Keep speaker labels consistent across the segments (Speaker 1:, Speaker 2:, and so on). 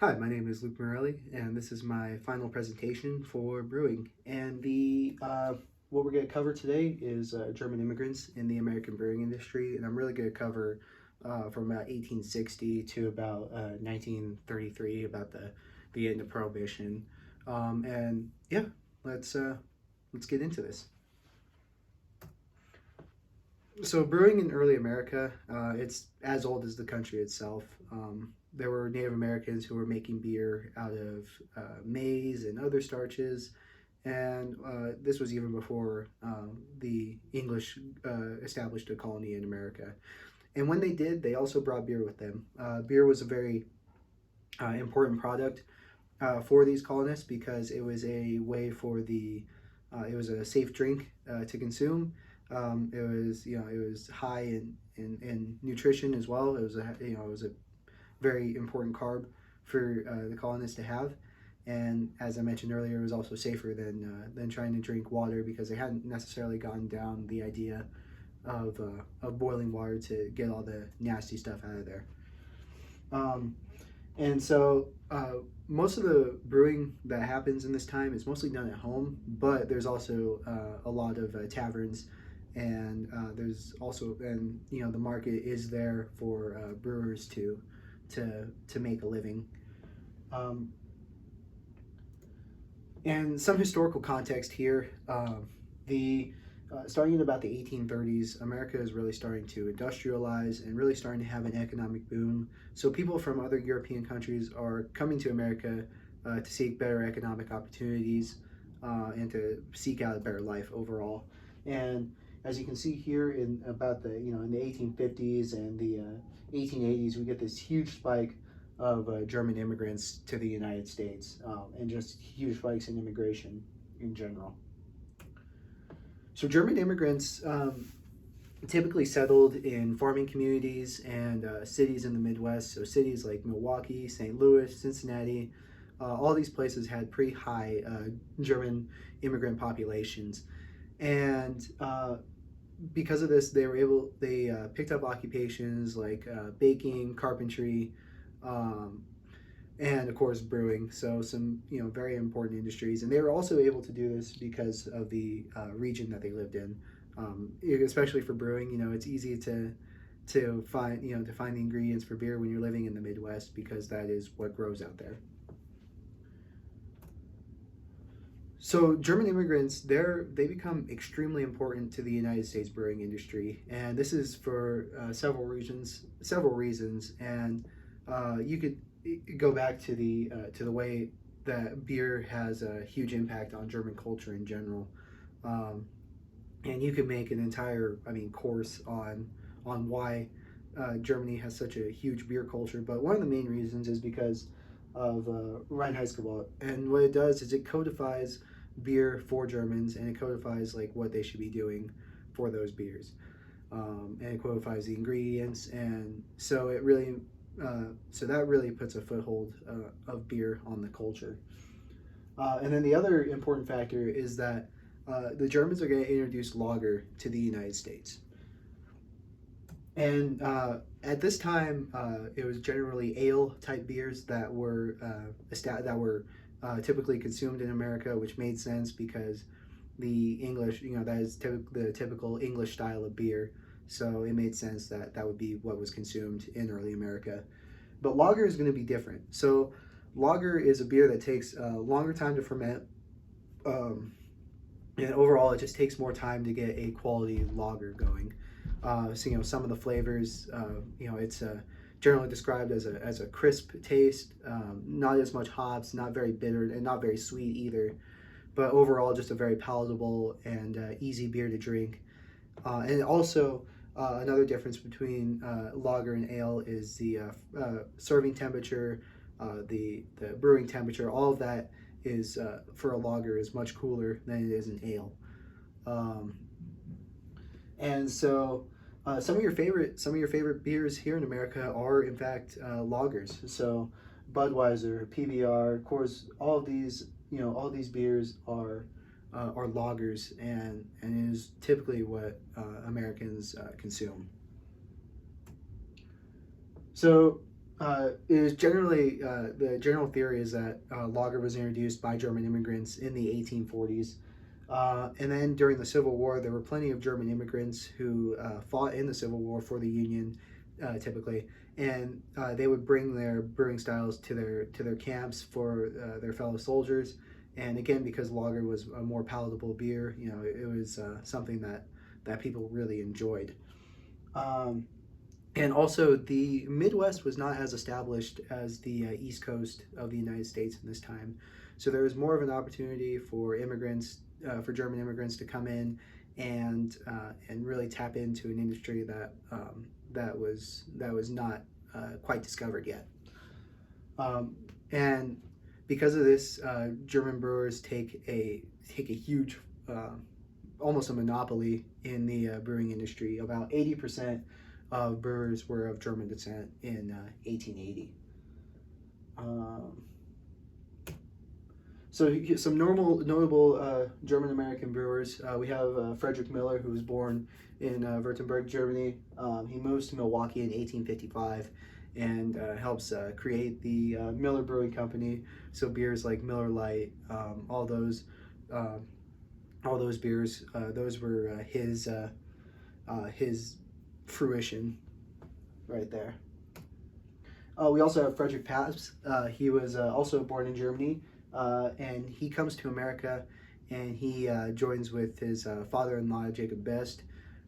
Speaker 1: Hi, my name is Luke Morelli, and this is my final presentation for brewing. And the what we're going to cover today is German immigrants in the American brewing industry, and I'm really going to cover from about 1860 to about 1933, about the end of Prohibition. And yeah, let's uh, let's get into this. So brewing in early America, it's as old as the country itself. There were Native Americans who were making beer out of maize and other starches, and this was even before the English established a colony in America. And when they did, they also brought beer with them. Beer was a very important product for these colonists because it was a way for it was a safe drink to consume. It was high in nutrition as well. It was a very important carb for the colonists to have. And as I mentioned earlier, it was also safer than trying to drink water because they hadn't necessarily gotten down the idea of boiling water to get all the nasty stuff out of there. Um, and so most of the brewing that happens in this time is mostly done at home, but there's also a lot of taverns, and the market is there for brewers to make a living. Um, and some historical context here. The Starting in about the 1830s, America is really starting to industrialize and really starting to have an economic boom. So people from other European countries are coming to America to seek better economic opportunities and to seek out a better life overall. And as you can see here in the 1850s and the 1880s, we get this huge spike of German immigrants to the United States, and just huge spikes in immigration in general. So German immigrants typically settled in farming communities and cities in the Midwest. So cities like Milwaukee, St. Louis, Cincinnati, all these places had pretty high German immigrant populations. And because of this, they picked up occupations like baking, carpentry, um, and of course brewing. So some very important industries, and they were also able to do this because of the region that they lived in. Especially for brewing, it's easy to find the ingredients for beer when you're living in the Midwest because that is what grows out there. So German immigrants, they become extremely important to the United States brewing industry, and this is for several reasons. And you could go back to the way that beer has a huge impact on German culture in general, um, and you could make an entire, course on why Germany has such a huge beer culture. But one of the main reasons is because of Reinheitsgebot, and what it does is it codifies beer for Germans, and it codifies like what they should be doing for those beers, and it codifies the ingredients, and so that really puts a foothold of beer on the culture. And then the other important factor is that the Germans are going to introduce lager to the United States. And at this time, it was generally ale type beers that were typically consumed in America, which made sense because the English, that is the typical English style of beer. So it made sense that that would be what was consumed in early America. But lager is going to be different. So lager is a beer that takes a longer time to ferment. Um, and overall, it just takes more time to get a quality lager going. So some of the flavors, it's generally described as a crisp taste, not as much hops, not very bitter, and not very sweet either. But overall, just a very palatable and easy beer to drink. And also, another difference between lager and ale is the serving temperature, the brewing temperature. All of that is for a lager is much cooler than it is an ale. Um, and so some of your favorite beers here in America are in fact lagers. So Budweiser, PBR, of course, all these beers are lagers, and it is typically what Americans consume. So It is generally the general theory is that lager was introduced by German immigrants in the 1840s. And then during the Civil War, there were plenty of German immigrants who fought in the Civil War for the Union, typically, and they would bring their brewing styles to their camps for their fellow soldiers. And again, because lager was a more palatable beer, it was something that people really enjoyed. Um, and also, the Midwest was not as established as the East Coast of the United States in this time. So there was more of an opportunity for immigrants, for German immigrants, to come in and really tap into an industry that was not quite discovered yet. And because of this, German brewers take a huge, almost a monopoly in the brewing industry. About 80% of brewers were of German descent in 1880. Um, so some notable German American brewers. We have Frederick Miller, who was born in Württemberg, Germany. He moves to Milwaukee in 1855 and helps create the Miller Brewing Company. So beers like Miller Lite, uh, all those beers, those were his fruition right there. We also have Frederick Pabst. He was also born in Germany, and he comes to America, and he joins with his father-in-law Jacob Best,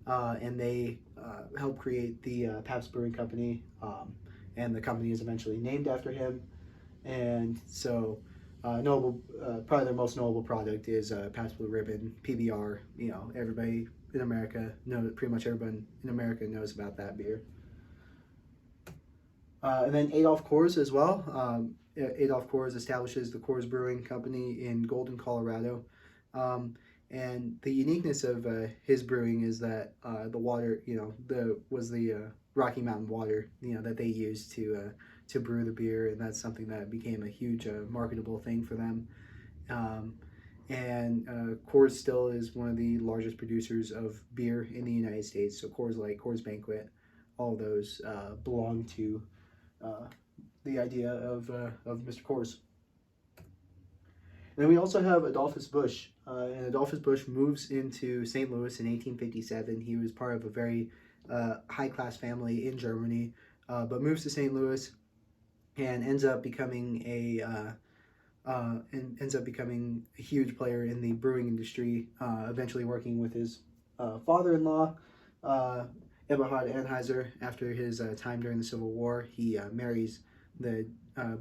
Speaker 1: and they help create the Pabst Brewing Company, and the company is eventually named after him. And so, probably their most notable product is Pabst Blue Ribbon (PBR). Everybody in America knows. Pretty much everyone in America knows about that beer. And then Adolf Coors as well. Adolf Coors establishes the Coors Brewing Company in Golden, Colorado. And the uniqueness of his brewing is that the water, the Rocky Mountain water, that they used to brew the beer, and that's something that became a huge marketable thing for them. And Coors still is one of the largest producers of beer in the United States. So Coors Light, Coors Banquet, all of those belong to uh, the idea of Mr. Coors. And then we also have Adolphus Busch. And Adolphus Busch moves into St. Louis in 1857. He was part of a very high-class family in Germany, but moves to St. Louis and ends up becoming a huge player in the brewing industry, eventually working with his father-in-law, Eberhard Anheuser. After his time during the Civil War, he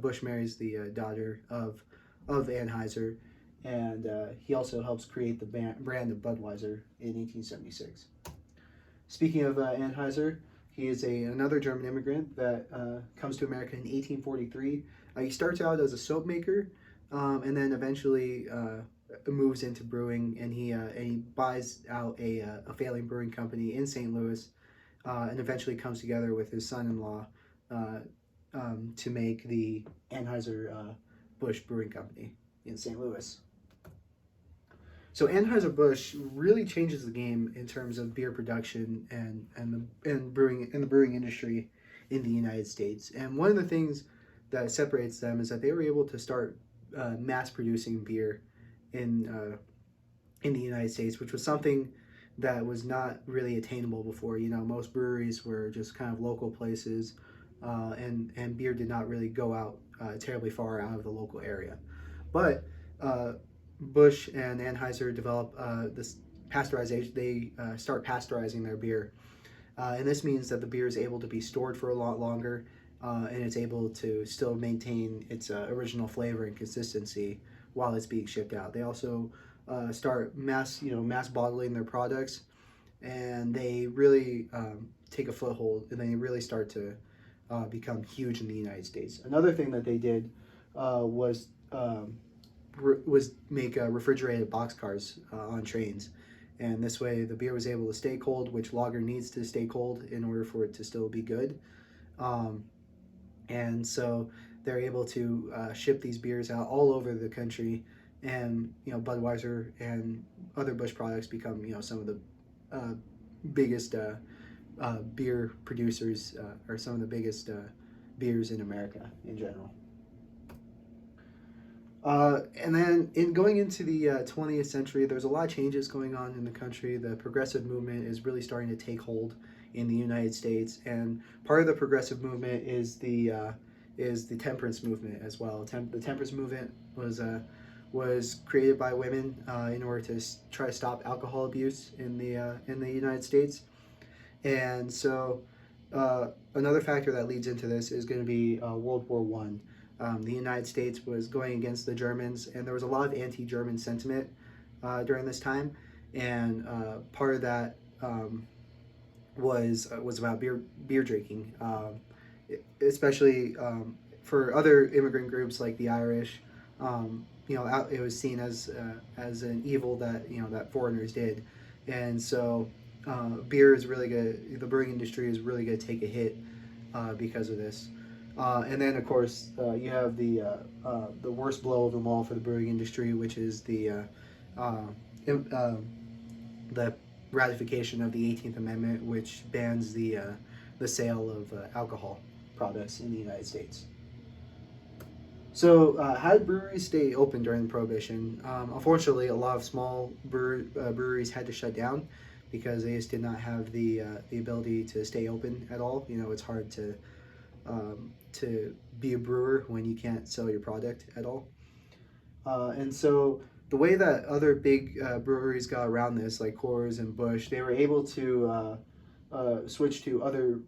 Speaker 1: Busch marries the daughter of Anheuser, and he also helps create the brand of Budweiser in 1876. Speaking of Anheuser, he is another German immigrant that comes to America in 1843. He starts out as a soap maker, and then eventually moves into brewing, and he buys out a failing brewing company in St. Louis, and eventually comes together with his son-in-law to make the Anheuser-Busch Brewing Company in St. Louis. So Anheuser-Busch really changes the game in terms of beer production and the brewing industry in the United States. And one of the things that separates them is that they were able to start mass producing beer in the United States, which was something that was not really attainable before. Most breweries were just kind of local places, and beer did not really go out terribly far out of the local area. But Busch and Anheuser develop this pasteurization. They start pasteurizing their beer, and this means that the beer is able to be stored for a lot longer, and it's able to still maintain its original flavor and consistency while it's being shipped out. They also start mass bottling their products, and they really take a foothold, and they really start to become huge in the United States. Another thing that they did was make refrigerated boxcars on trains, and this way the beer was able to stay cold, which lager needs to stay cold in order for it to still be good. And so they're able to ship these beers out all over the country, and Budweiser and other Busch products become some of the biggest beer producers, or some of the biggest beers in America in general. And then in going into the 20th century, there's a lot of changes going on in the country. The progressive movement is really starting to take hold in the United States, and part of the progressive movement is the temperance movement as well. The temperance movement was created by women in order to try to stop alcohol abuse in the United States, and so another factor that leads into this is going to be World War One. The United States was going against the Germans, and there was a lot of anti-German sentiment during this time, and part of that was about beer drinking, especially for other immigrant groups like the Irish. It was seen as an evil that that foreigners did, and so beer is really good. The brewing industry is really going to take a hit because of this. And then, of course, you have the worst blow of them all for the brewing industry, which is uh, the ratification of the 18th Amendment, which bans the sale of alcohol products in the United States. So, how did breweries stay open during Prohibition? Unfortunately, a lot of small breweries had to shut down because they just did not have the ability to stay open at all. It's hard to be a brewer when you can't sell your product at all. And so the way that other big breweries got around this, like Coors and Busch, they were able to switch to other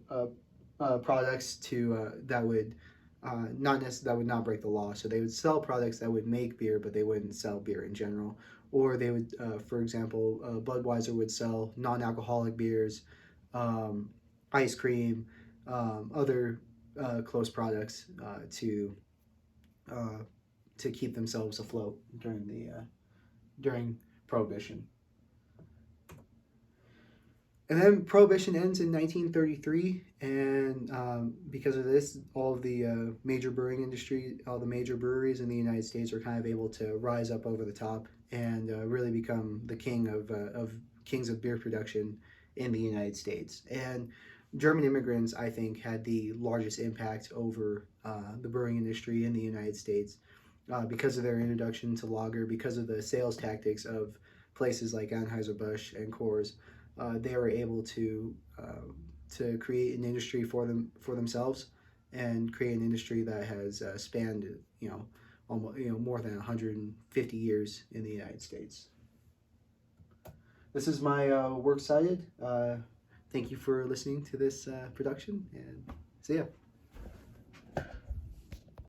Speaker 1: products that would that would not break the law. So they would sell products that would make beer, but they wouldn't sell beer in general. Or they would, for example, Budweiser would sell non-alcoholic beers, ice cream, other close products uh, to keep themselves afloat during Prohibition. And then Prohibition ends in 1933, and because of this, all of the major brewing industry, all the major breweries in the United States are kind of able to rise up over the top and really become the of kings of beer production in the United States. And German immigrants, I think, had the largest impact over the brewing industry in the United States because of their introduction to lager, because of the sales tactics of places like Anheuser-Busch and Coors. They were able to create an industry for themselves and create an industry that has spanned almost more than 150 years in the United States. This is my works cited. Thank you for listening to this production, and see ya.